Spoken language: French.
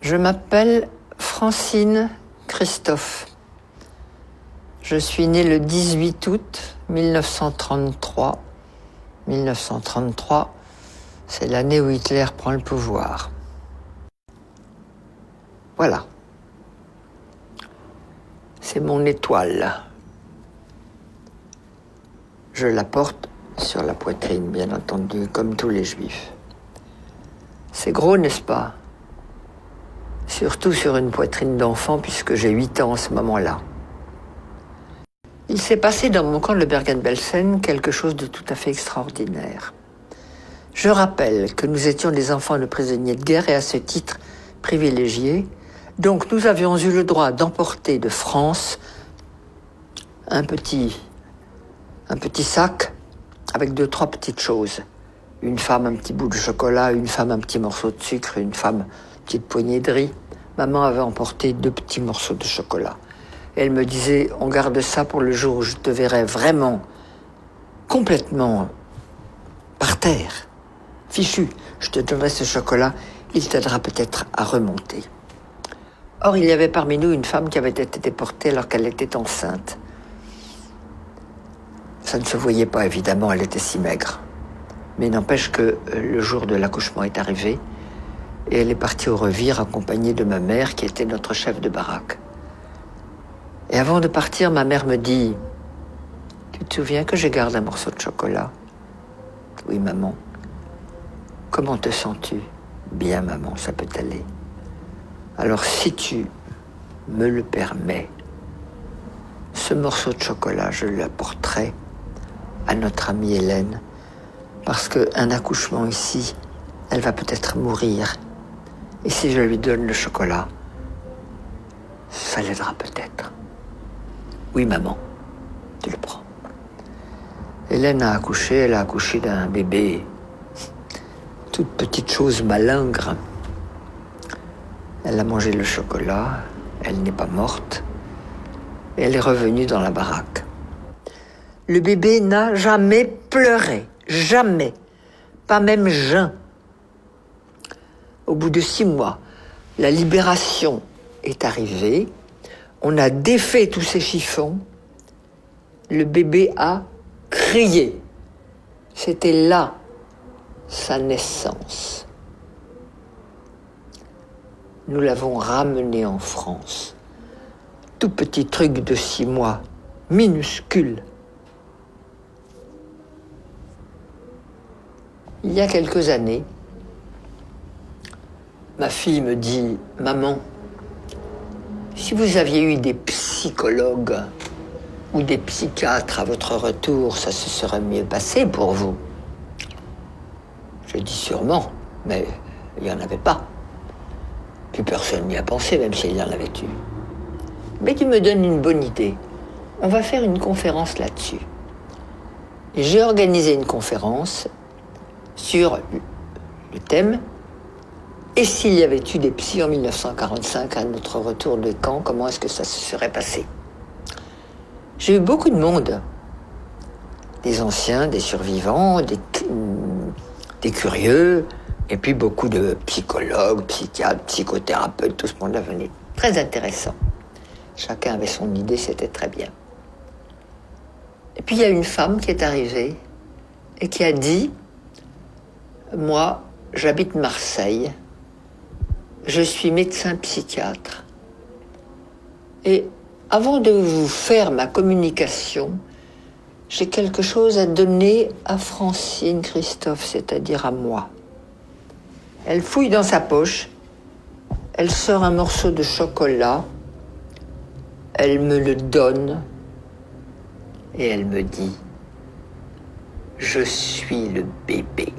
Je m'appelle Francine Christophe. Je suis née le 18 août 1933. 1933, c'est l'année où Hitler prend le pouvoir. Voilà. C'est mon étoile. Je la porte sur la poitrine, bien entendu, comme tous les juifs. C'est gros, n'est-ce pas? Surtout sur une poitrine d'enfant, puisque j'ai 8 ans en ce moment-là. Il s'est passé dans mon camp de Bergen-Belsen quelque chose de tout à fait extraordinaire. Je rappelle que nous étions des enfants de prisonniers de guerre et à ce titre privilégiés. Donc nous avions eu le droit d'emporter de France un petit sac avec 2-3 petites choses. Une femme, un petit bout de chocolat, une femme, un petit morceau de sucre, une femme, une petite poignée de riz. Maman avait emporté 2 petits morceaux de chocolat. Elle me disait, on garde ça pour le jour où je te verrai vraiment, complètement par terre, fichu. Je te donnerai ce chocolat, il t'aidera peut-être à remonter. Or, il y avait parmi nous une femme qui avait été déportée alors qu'elle était enceinte. Ça ne se voyait pas, évidemment, elle était si maigre. Mais n'empêche que le jour de l'accouchement est arrivé et elle est partie au revire accompagnée de ma mère qui était notre chef de baraque. Et avant de partir, ma mère me dit « Tu te souviens que je garde un morceau de chocolat ?»« Oui, maman. »« Comment te sens-tu ?»« Bien, maman, ça peut aller. »« Alors, si tu me le permets, ce morceau de chocolat, je l'apporterai à notre amie Hélène, parce qu'un accouchement ici, elle va peut-être mourir. Et si je lui donne le chocolat, ça l'aidera peut-être. » Oui, maman, tu le prends. Hélène a accouché, elle a accouché d'un bébé, toute petite chose malingre. Elle a mangé le chocolat, elle n'est pas morte, et elle est revenue dans la baraque. Le bébé n'a jamais pleuré, jamais, pas même jeun. Au bout de 6 mois, la libération est arrivée. On a défait tous ces chiffons. Le bébé a crié. C'était là sa naissance. Nous l'avons ramené en France. Tout petit truc de 6 mois, minuscule. Il y a quelques années, ma fille me dit « Maman, si vous aviez eu des psychologues ou des psychiatres à votre retour, ça se serait mieux passé pour vous. » Je dis sûrement, mais il n'y en avait pas. Plus personne n'y a pensé, même s'il y en avait eu. Mais tu me donnes une bonne idée. On va faire une conférence là-dessus. Et j'ai organisé une conférence sur le thème « Et s'il y avait eu des psys en 1945 à notre retour de camp, comment est-ce que ça se serait passé ?» J'ai eu beaucoup de monde, des anciens, des survivants, des curieux, et puis beaucoup de psychologues, psychiatres, psychothérapeutes, tout ce monde-là venait. Très intéressant. Chacun avait son idée, c'était très bien. Et puis il y a une femme qui est arrivée et qui a dit « Moi, j'habite Marseille, je suis médecin psychiatre. Et avant de vous faire ma communication, j'ai quelque chose à donner à Francine Christophe, c'est-à-dire à moi. » Elle fouille dans sa poche, elle sort un morceau de chocolat, elle me le donne et elle me dit « Je suis le bébé. »